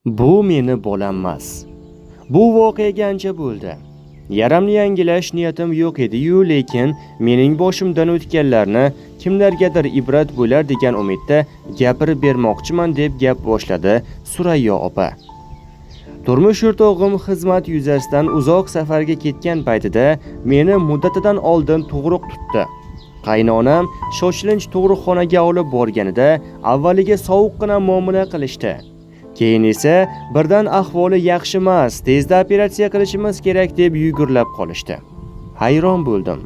Bu meni bo'lamas. Bu voqeaga ancha bo'ldi. Yaramni yangilash niyatim yo'q edi-yu, lekin mening boshimdan o'tganlarni kimlargadir ibrat bo'lar degan umidda gapirib bermoqchiman deb gap boshladi Surayyo opa. Turmush o'rtog'im xizmat yuzasidan uzoq safarga ketgan paytida meni muddatidan oldin tug'ruq tutdi. Qaynonam shoshilinch tug'ruqxonaga olib borganida avvaliga sovuqqina muomala qilishdi. Keyin esa birdan ahvoli yaxshi emas, tezda operatsiya qilishimiz kerak deb yugurlab qolishdi. Hayron bo'ldim.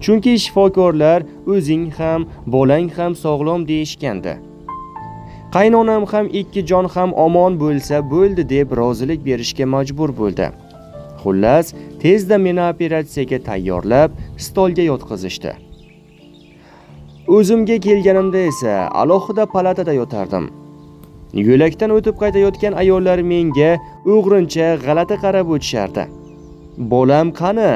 Chunki shifokorlar o'zing ham, bolang ham sog'lom deyishgandi. Qaynonam ham ikki jon ham omon bo'lsa bo'ldi deb rozilik berishga majbur bo'ldi. Xullas, tezda meni operatsiyaga tayyorlab, stolga yotqizishdi. O'zimga kelganimda esa alohida palatada yotardim. Yo'lakdan o'tib qaytayotgan ayollar menga o'g'rincha g'alati qarab o'tishardi. "Bolam qani?"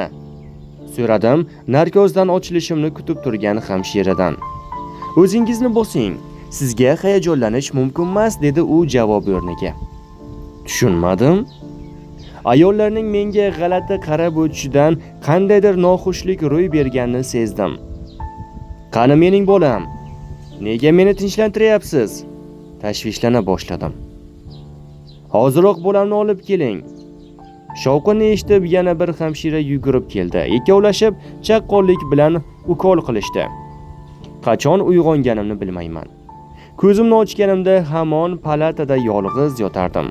so'radim narkozdan ochilishimni kutib turgan hamshiradan. "O'zingizni bosing, sizga hayajonlanish mumkin emas", dedi u javob o'rniga. Tushunmadim. Ayollarning menga g'alati qarab o'tishidan qandaydir noxushlik ro'y berganini sezdim. "Qani mening bolam? Nega meni tinchlantiryapsiz?" Tashvishlana boshladim. "Hoziroq bolamni olib keling." Shovqinni eshitib yana bir hamshira yugurib keldi. Ikkovlashib chaqqonlik bilan ukol qilishdi. Qachon uyg'onganimni bilmayman. Ko'zimni ochganimda hamon palatada yolg'iz yotardim.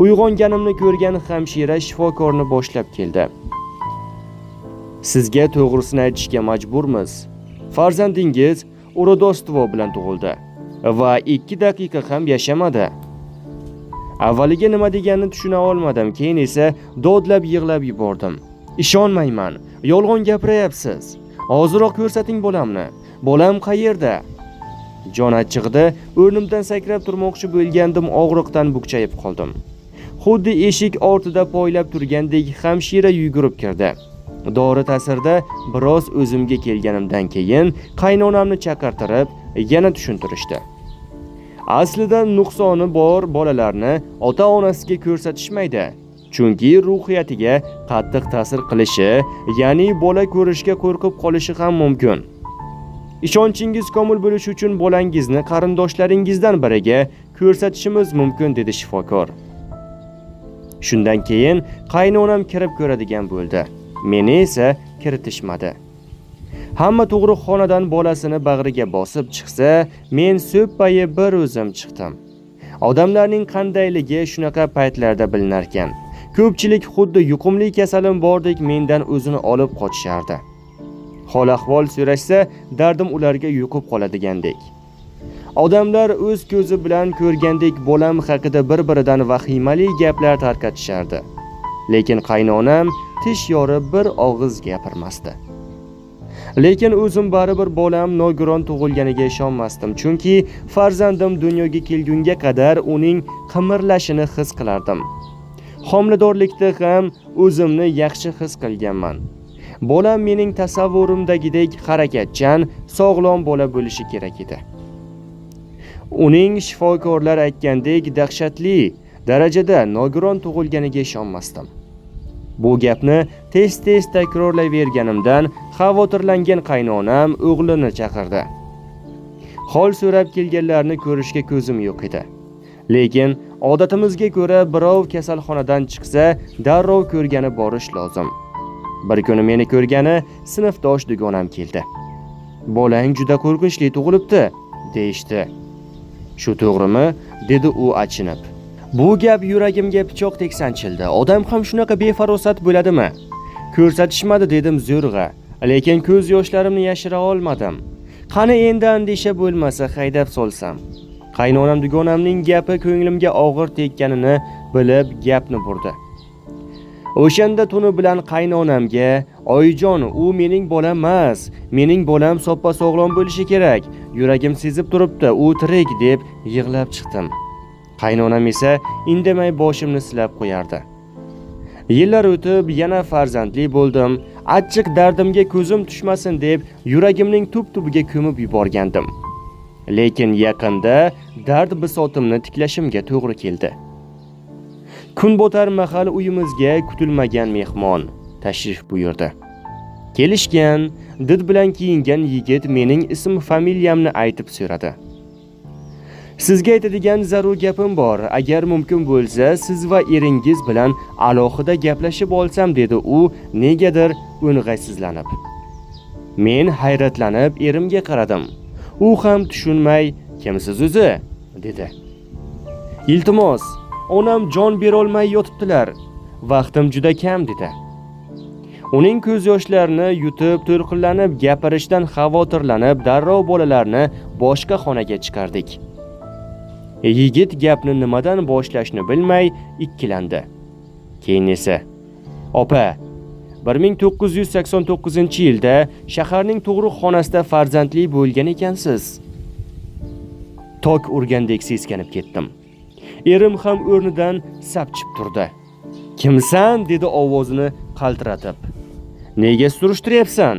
Uyg'onganimni ko'rgan hamshira shifokorni boshlab keldi. "Sizga to'g'risini aytishga majburmiz. Farzandingiz urodostvo bilan tug'ildi va 2 daqiqa ham yashamadi." Avvaliga nima deganini tushuna olmadim, keyin esa dodlab yig'lab yubordim. "Ishonmayman, yolg'on gapirayapsiz. Hoziroq ko'rsating bolamni. Bolam qayerda?" Jon achchig'ida o'rnimdan sakrab turmoqchi bo'lgandim, og'riqdan bukchayib qoldim. Xuddi eshik ortida poylab turgandek hamshira yugurib kirdi. Dori ta'sirida biroz o'zimga kelganimdan keyin qaynonamni chaqirtirib yana tushuntirishdi. Aslida nuqsoni bor bolalarni ota-onasiga ko'rsatishmaydi. Chunki ruhiyatiga qattiq ta'sir qilishi, ya'ni bola ko'rishga qo'rqib qolishi ham mumkin. Ishonchingiz komil bo'lishi uchun bolangizni qarindoshlaringizdan biriga ko'rsatishimiz mumkin, dedi shifokor. Shundan keyin qaynonam kirib ko'radigan bo'ldi. Meni esa kiritishmadi. Hamma tug'ruqxonadan bolasini bag'riga bosib chiqsa, men so'ppayib bir o'zim chiqdim. Odamlarning qandayligi shunaqa paytlarda bilinar ekan. Ko'pchilik xuddi yuqumli kasalim bordek mendan o'zini olib qochishardi. Hol-ahvol so'rashsa, dardim ularga yuqib qoladigandek. Odamlar o'z ko'zi bilan ko'rgandek bolam haqida bir-biridan vahimali gaplar tarqatishardi. Lekin qaynonam tish yorib bir og'iz gapirmasdi. Lekin o'zim baribir bolam nogiron tug'ilganiga ishonmasdim, chunki farzandim dunyoga kelgunga qadar uning qimirlashini his qilardim. Homiladorlikda ham o'zimni yaxshi his qilganman. Bolam mening tasavvurimdagidek harakatchan, sog'lom bola bo'lishi kerak edi. Uning shifokorlar aytgandek dahshatli darajada nogiron tug'ilganiga ishonmasdim. Bu gapni tez-tez takrorlayverganimdan xavotirlangan qaynonam o'g'lini chaqirdi. Hol so'rab kelganlarni ko'rishga ko'zim yo'q edi. Lekin odatimizga ko'ra birov kasalxonadan chiqsa, darrov ko'rgani borish lozim. Bir kuni meni ko'rgani sinfdosh dugonam keldi. "Bolang juda qo'rqinchli tug'ilibdi", deyishdi. "Shu to'g'rimi?" dedi u achinib. Bu gap yuragimga pichoqdek sanchildi. Odam ham shunaqa befarosat bo'ladimi? Ko'rsatishmadi dedim zo'rg'a, lekin ko'z yoshlarimni yashira olmadim. Qani endi andisha bo'lmasa haydab solsam. Qaynonam dugonamning gapi ko'nglimga og'ir tekkanini bilib gapni burdi. O'shanda tuni bilan qaynonamga, "Oyijon, u mening bolam emas. Mening bolam soppa sog'lom bo'lishi kerak. Yuragim sezib turibdi, u tirik", deb yig'lab chiqdim. Qaynonam esa indamay boshimni silab qo'yardi. Yillar o'tib yana farzandli bo'ldim. Achchiq dardimga ko'zim tushmasin deb yuragimning tub-tubiga ko'mib yuborgandim. Lekin yaqinda dard bisotimni tiklashimga to'g'ri keldi. Kun botar mahal uyimizga kutilmagan mehmon tashrif buyurdi. Kelishgan, did bilan kiyingan yigit mening ism-familiyamni aytib so'radi. Sizga aytadigan zarur gapim bor. Agar mumkin bo'lsa, siz va eringiz bilan alohida gaplashib olsam, dedi u negadir o'ng'aysizlanib. Men hayratlanib erimga qaradim. U ham tushunmay, "Kimsiz o'zi?" dedi. "Iltimos, onam jon bera olmay yotibdilar. Vaqtim juda kam", dedi. Uning ko'z yoshlarini yutib, to'lqinlanib gapirishdan xavotirlanib, darrov bolalarni boshqa xonaga chiqardik. Yigit gapni nimadan boshlashni bilmay ikkilandi. Keyin esa, "Opa, 1989-yilda shaharning tug'ruq xonasida farzandli bo'lgan ekansiz." Tok urgandek seskanib ketdim. Erim ham o'rnidan sapchib turdi. "Kimsan?" dedi ovozini qaltiratib. "Nega surishtiryapsan?"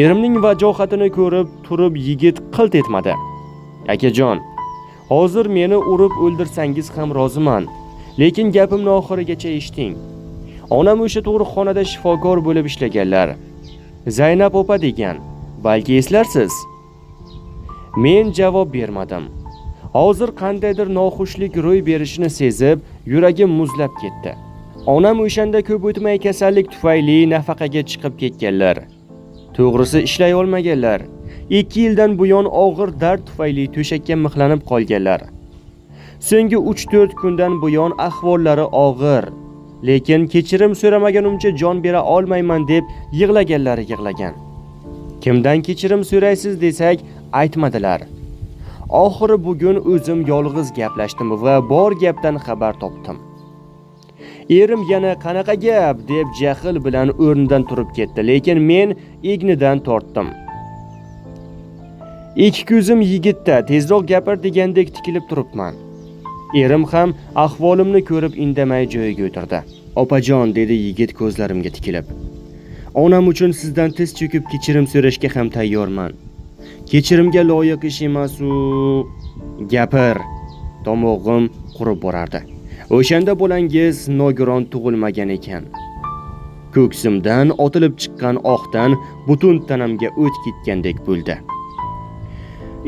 Erimning vajohatini ko'rib turib yigit qilt etmadi. "Akajon, hozir meni urib o'ldirsangiz ham roziman, lekin gapimni oxirigacha eshiting. Onam o'sha tug'ruqxonada shifokor bo'lib ishlaganlar. Zaynab opa degan, balki eslarsiz?" Men javob bermadim. Hozir qandaydir noxushlik ro'y berishini sezib, yuragim muzlab ketdi. Onam o'shanda ko'p o'tmay kasallik tufayli nafaqaga chiqib ketganlar. To'g'risi ishlay olmaganlar. 2 yildan buyon og'ir dard tufayli to'shakka mixlanib qolganlar. So'nggi 3-4 kundan buyon ahvollari og'ir, lekin kechirim so'ramagunimcha jon bera olmayman deb yig'lagan. Kimdan kechirim so'raysiz desak, aytmadilar. Oxiri bugun o'zim yolg'iz gaplashdim va bor gapdan xabar topdim. Erim yana "Qanaqa gap?" deb jahl bilan o'rnidan turib ketdi, lekin men egnidan tortdim. Ikki ko'zim yigitda, tezroq gapir degandek tikilib turibman. Erim ham ahvolimni ko'rib indamay joyiga o'tirdi. "Opajon", dedi yigit ko'zlarimga tikilib. "Onam uchun sizdan tiz cho'kib kechirim so'rashga ham tayyorman. Kechirimga loyiq ish emas-u." "Gapir." Tomog'im qurib borardi. "O'shanda bolangiz nogiron tug'ilmagan ekan. Ko'ksimdan otilib chiqqan oqdan butun tanamga o't ketgandek bo'ldi.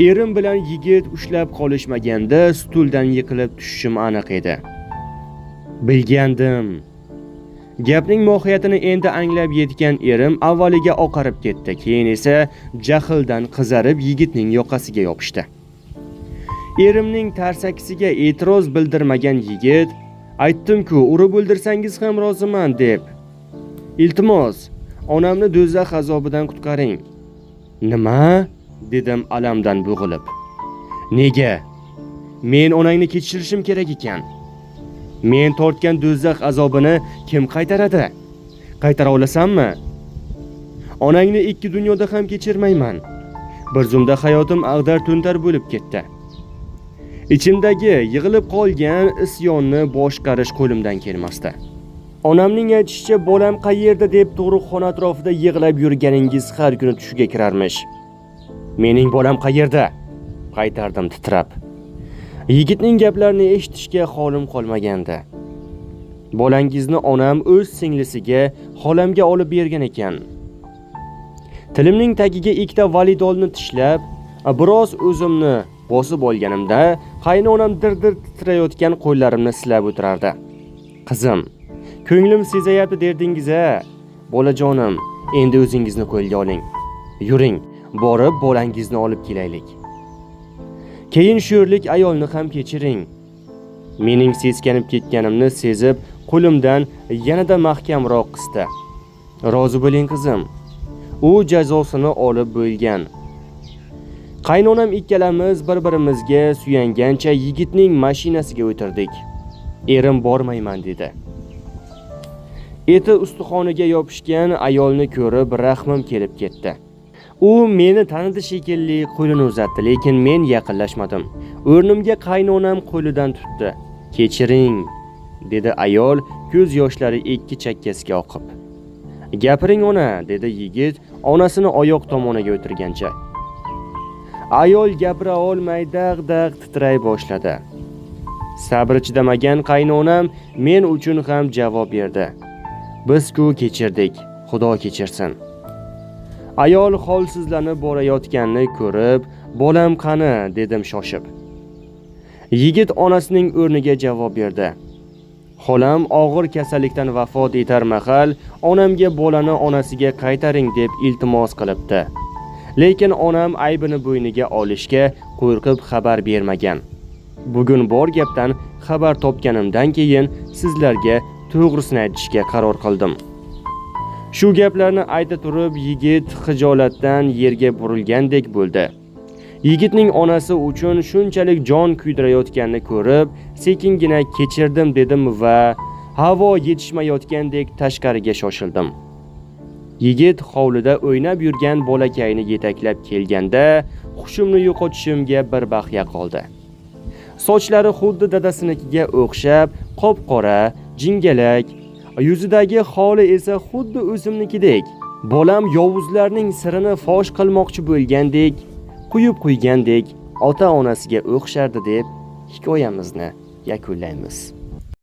Erim bilan yigit ushlab qolishmaganda stuldan yiqilib tushishim aniq edi." Bilgandim. Gapning mohiyatini endi anglab yetgan erim avvaliga oqarib ketdi, keyin esa jahldan qizarib yigitning yoqasiga yopishdi. Erimning tarsakisiga e'tiroz bildirmagan yigit, "Aytdim-ku, urib o'ldirsangiz ham roziman", deb. "Iltimos, onamni do'zax azobidan qutqaring." "Nima?" dedim alamdan bo'g'ilib. "Nega? Men onangni kechirishim kerak ekan. Men tortgan do'zax azobini kim qaytaradi? Qaytara olasanmi? Onangni 2 dunyoda ham kechirmayman. Bir zumda hayotim ag'dar-to'ntar bo'lib ketdi. Ichimdagi yig'ilib qolgan isyonni boshqarish qo'limdan kelmasdi. Onamning aytishicha, bolam qayerda deb tug'ruqxona atrofida yig'lab yurganingiz har kuni tushiga kirarmish. "Mening bolam qayerda?" qaytardim titrab. Yigitning gaplarini eshitishga holim qolmagandi. "Bolangizni onam o'z singlisiga, xolamga olib bergan ekan." Tilimning tagiga ikkita validolni tishlab, biroz o'zimni bosib olganimda, qaynonam dir-dir titrayotgan qo'llarimni silab o'tirardi. "Qizim, ko'nglim sezayapti derdingiz-a? Bolajonim, endi o'zingizni qo'lga oling. Yuring, borib bolangizni olib kelaylik. Keyin sho'rlik ayolni ham kechiring." Mening seskanib ketganimni sezib, qo'limdan yanada mahkamroq qisdi. "Rozi bo'ling qizim. U jazosini olib bo'lgan." Qaynonam ikkalamiz bir-birimizga suyangancha yigitning mashinasiga o'tirdik. Erim "Bormayman", dedi. Eti ustixoniga yopishgan ayolni ko'rib rahmim kelib ketdi. U meni tanidi shekilli, qo'lini uzatdi, lekin men yaqinlashmadim. O'rnimga qaynonam qo'lidan tutdi. "Kechiring", dedi ayol ko'z yoshlari ikki chakkasiga oqib. "Gapiring ona", dedi yigit onasini oyoq tomoniga o'tirgancha. Ayol gapira olmay dag'-dag' titray boshladi. Sabri chidamagan qaynonam men uchun ham javob berdi. Biz-ku kechirdik, Xudo kechirsin. Ayol holsizlanib borayotganini ko'rib, "Bolam qani?" dedim shoshib. Yigit onasining o'rniga javob berdi. Xolam og'ir kasallikdan vafot etar mahal onamga bolani onasiga qaytaring deb iltimos qilibdi. Lekin onam aybini bo'yniga olishga qo'rqib xabar bermagan. Bugun bor gapdan xabar topganimdan keyin sizlarga to'g'risini aytishga qaror qildim. Shu gaplarni ayta turib yigit xijolatdan yerga burilgandek bo'ldi. Yigitning onasi uchun shunchalik jon kuydirayotganini ko'rib, sekingina kechirdim dedim va havo yetishmayotgandek tashqariga shoshildim. Yigit hovlida o'ynab yurgan bolakayni yetaklab kelganda, hushimni yo'qotishimga bir baxya qoldi. Sochlari xuddi dadasinikiga o'xshab, qop-qora, jingalak, yuzidagi holi esa xuddi o'zimnikidek. Bolam yovuzlarning sirini fosh qilmoqchi bo'lgandek, quyib qo'ygandek ota-onasiga o'xshardi deb hikoyamizni yakunlaymiz.